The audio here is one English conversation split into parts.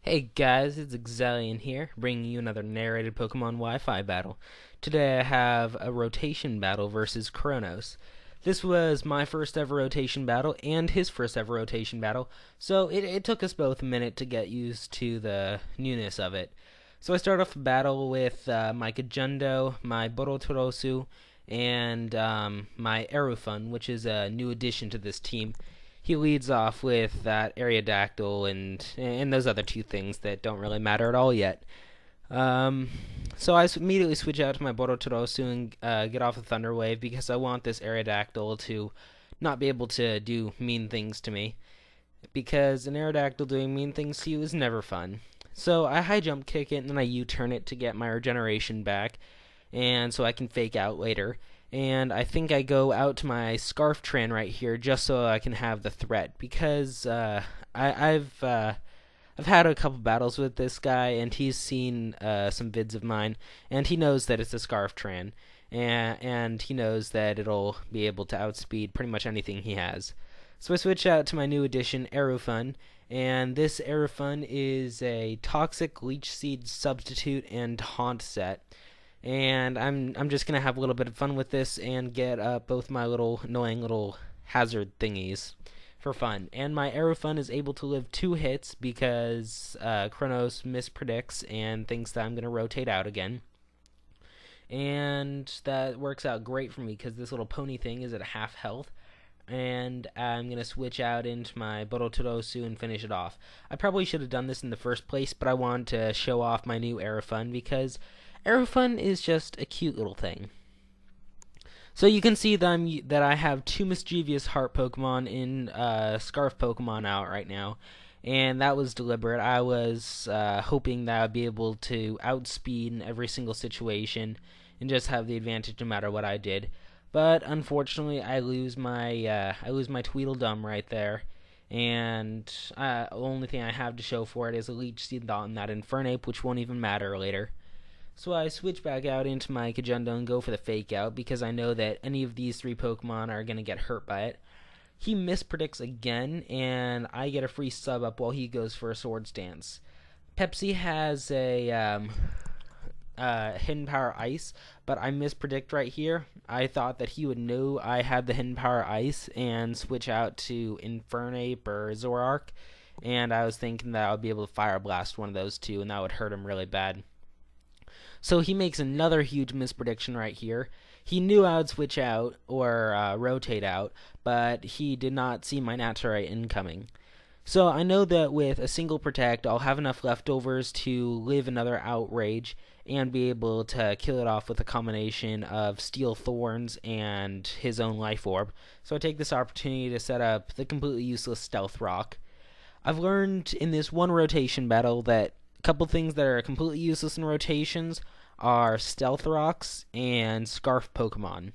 Hey guys, it's Exelion here, bringing you another narrated Pokemon Wi-Fi battle. Today I have a rotation battle versus Kronos. This was my first ever rotation battle and his first ever rotation battle, so it took us both a minute to get used to the newness of it. So I start off the battle with my Kajundo, my Borotorosu, and my Arufun, which is a new addition to this team. He leads off with that Aerodactyl and those other two things that don't really matter at all yet. Um, so I immediately switch out to my Borotorosu and get off the Thunder Wave because I want this Aerodactyl to not be able to do mean things to me. Because an Aerodactyl doing mean things to you is never fun. So I high jump kick it and then I U-turn it to get my regeneration back, and so I can fake out later. And I think I go out to my Scarf Tran right here just so I can have the threat because I've had a couple battles with this guy and he's seen some vids of mine and he knows that it's a Scarf Tran, and he knows that it'll be able to outspeed pretty much anything he has. So I switch out to my new addition, Arufun, and this Arufun is a Toxic Leech Seed Substitute and Taunt set. And I'm just gonna have a little bit of fun with this and get both my little annoying little hazard thingies for fun. And my Arufun is able to live 2 hits because Kronos mispredicts and thinks that I'm gonna rotate out again. And that works out great for me because this little pony thing is at half health, and I'm going to switch out into my Borotorosu and finish it off. I probably should have done this in the first place, but I wanted to show off my new Aerofun because Aerofun is just a cute little thing. So you can see that I have 2 mischievous heart Pokemon in Scarf Pokemon out right now, and that was deliberate. I was hoping that I'd be able to outspeed in every single situation and just have the advantage no matter what I did. But unfortunately, I lose my Tweedledum right there, and the only thing I have to show for it is a Leech Seed on that Infernape, which won't even matter later. So I switch back out into my Kajundo and go for the Fake Out because I know that any of these 3 Pokemon are going to get hurt by it. He mispredicts again, and I get a free sub up while he goes for a Swords Dance. Pepsi has a Hidden Power Ice, but I mispredict right here. I thought that he would know I had the Hidden Power Ice and switch out to Infernape or Zoroark, and I was thinking that I would be able to Fire Blast one of those two, and that would hurt him really bad. So he makes another huge misprediction right here. He knew I would switch out or rotate out, but he did not see my Naturite incoming. So I know that with a single Protect, I'll have enough leftovers to live another Outrage and be able to kill it off with a combination of Steel Thorns and his own Life Orb. So I take this opportunity to set up the completely useless Stealth Rock. I've learned in this one rotation battle that a couple things that are completely useless in rotations are Stealth Rocks and Scarf Pokemon.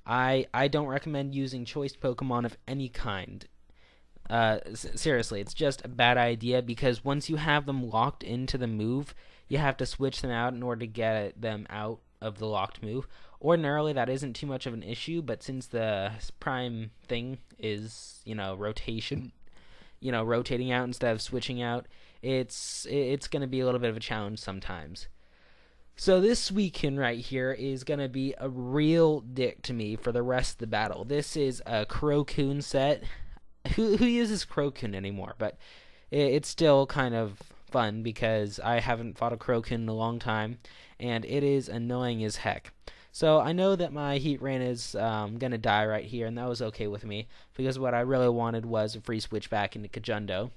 I don't recommend using choice Pokemon of any kind. Seriously, it's just a bad idea because once you have them locked into the move, you have to switch them out in order to get them out of the locked move. Ordinarily, that isn't too much of an issue, but since the prime thing is, rotation, rotating out instead of switching out, it's going to be a little bit of a challenge sometimes. So this Suicune right here is going to be a real dick to me for the rest of the battle. This is a Crocoon set. Who uses Crocoon anymore? But it's still kind of fun because I haven't fought a Crocoon in a long time, and it is annoying as heck. So I know that my Heatran is going to die right here, and that was okay with me because what I really wanted was a free switch back into Kajundo.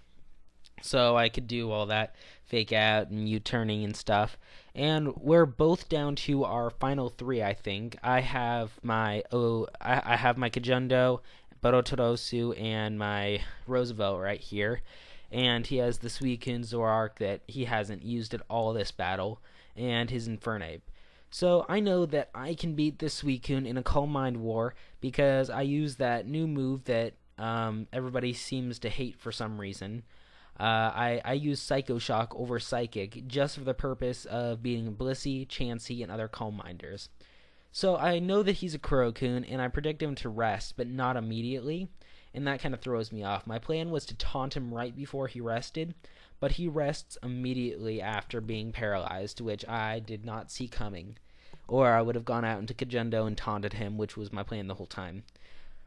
So I could do all that Fake Out and U-turning and stuff. And we're both down to our final 3, I think. I have my Kajundo, Borotorosu, and my Roosevelt right here. And he has the Suicune Zoroark that he hasn't used at all this battle, and his Infernape. So I know that I can beat this Suicune in a Calm Mind War because I use that new move that everybody seems to hate for some reason. I use Psycho Shock over Psychic just for the purpose of beating Blissey, Chansey, and other Calm Minders. So I know that he's a Crocoon, and I predict him to rest, but not immediately, and that kind of throws me off. My plan was to taunt him right before he rested, but he rests immediately after being paralyzed, which I did not see coming. Or I would have gone out into Kajendo and taunted him, which was my plan the whole time.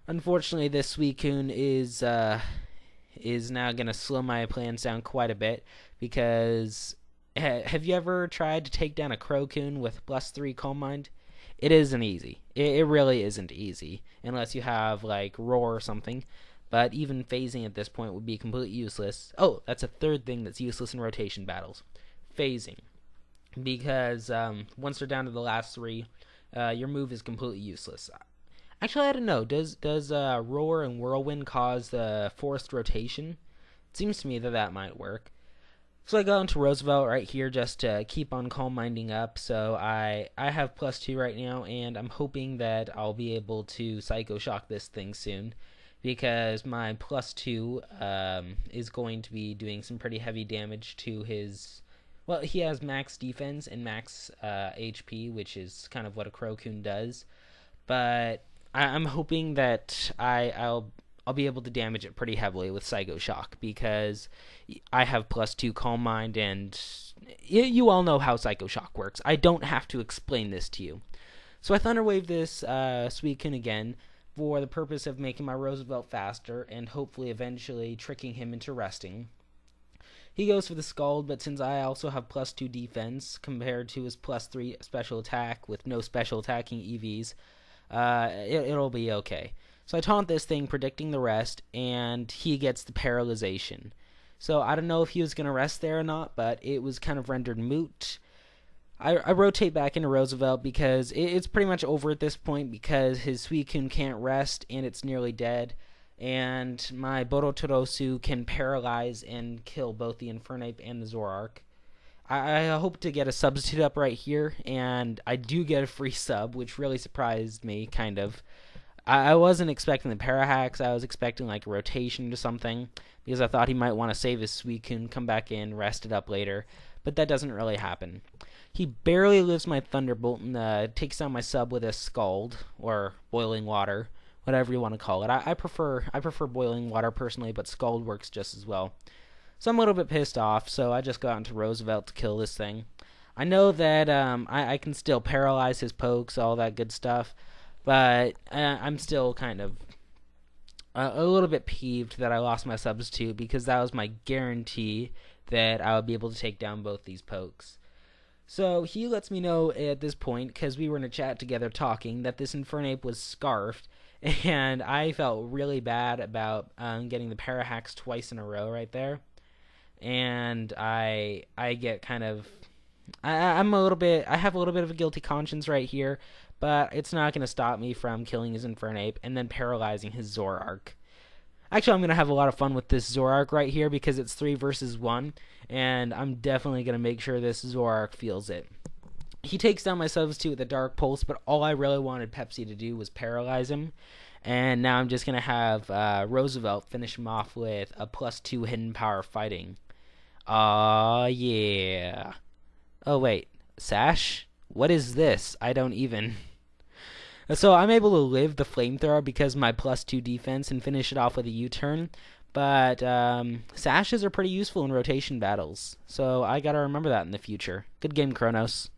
Unfortunately, this Suicune is now going to slow my plans down quite a bit, because have you ever tried to take down a Crowcoon with +3 Calm Mind? It isn't easy. It really isn't easy, unless you have, like, Roar or something. But even phasing at this point would be completely useless. Oh, that's a third thing that's useless in rotation battles. Phasing. Because once they're down to the last 3, your move is completely useless. Actually, I don't know. Does Roar and Whirlwind cause the forced rotation? It seems to me that might work. So I go into Roosevelt right here just to keep on calm minding up. So I have +2 right now, and I'm hoping that I'll be able to Psycho Shock this thing soon, because my +2 is going to be doing some pretty heavy damage to his... Well, he has max defense and max HP, which is kind of what a Crowcoon does. But I'm hoping that I'll be able to damage it pretty heavily with Psycho Shock, because I have +2 Calm Mind, and you all know how Psycho Shock works. I don't have to explain this to you. So I Thunder Wave this Suicune again for the purpose of making my Roosevelt faster and hopefully eventually tricking him into resting. He goes for the Scald, but since I also have +2 defense compared to his +3 special attack with no special attacking EVs, it'll be okay. So I taunt this thing, predicting the rest, and he gets the paralyzation. So I don't know if he was going to rest there or not, but it was kind of rendered moot. I rotate back into Roosevelt because it's pretty much over at this point, because his Suicune can't rest and it's nearly dead. And my Borotorosu can paralyze and kill both the Infernape and the Zoroark. I hope to get a substitute up right here, and I do get a free sub, which really surprised me, kind of. I wasn't expecting the Parahacks. I was expecting like a rotation or something, because I thought he might want to save his Suicune, come back in, rest it up later. But that doesn't really happen. He barely lives my Thunderbolt and takes down my sub with a Scald, or Boiling Water, whatever you want to call it. I prefer Boiling Water personally, but Scald works just as well. So I'm a little bit pissed off, so I just go out into Roosevelt to kill this thing. I know that I can still paralyze his pokes, all that good stuff, but I'm still kind of a little bit peeved that I lost my substitute, because that was my guarantee that I would be able to take down both these pokes. So he lets me know at this point, because we were in a chat together talking, that this Infernape was scarfed, and I felt really bad about getting the Parahacks twice in a row right there. And I get kind of... I have a little bit of a guilty conscience right here, but it's not going to stop me from killing his Infernape and then paralyzing his Zoroark. Actually, I'm going to have a lot of fun with this Zoroark right here, because it's 3 versus 1, and I'm definitely going to make sure this Zoroark feels it. He takes down my substitute with a Dark Pulse, but all I really wanted Pepsi to do was paralyze him. And now I'm just going to have Roosevelt finish him off with a +2 Hidden Power Fighting. Aw, yeah. Oh, wait. Sash? What is this? I don't even... So I'm able to live the Flamethrower because my +2 defense and finish it off with a U-turn. But Sashes are pretty useful in rotation battles, so I gotta remember that in the future. Good game, Kronos.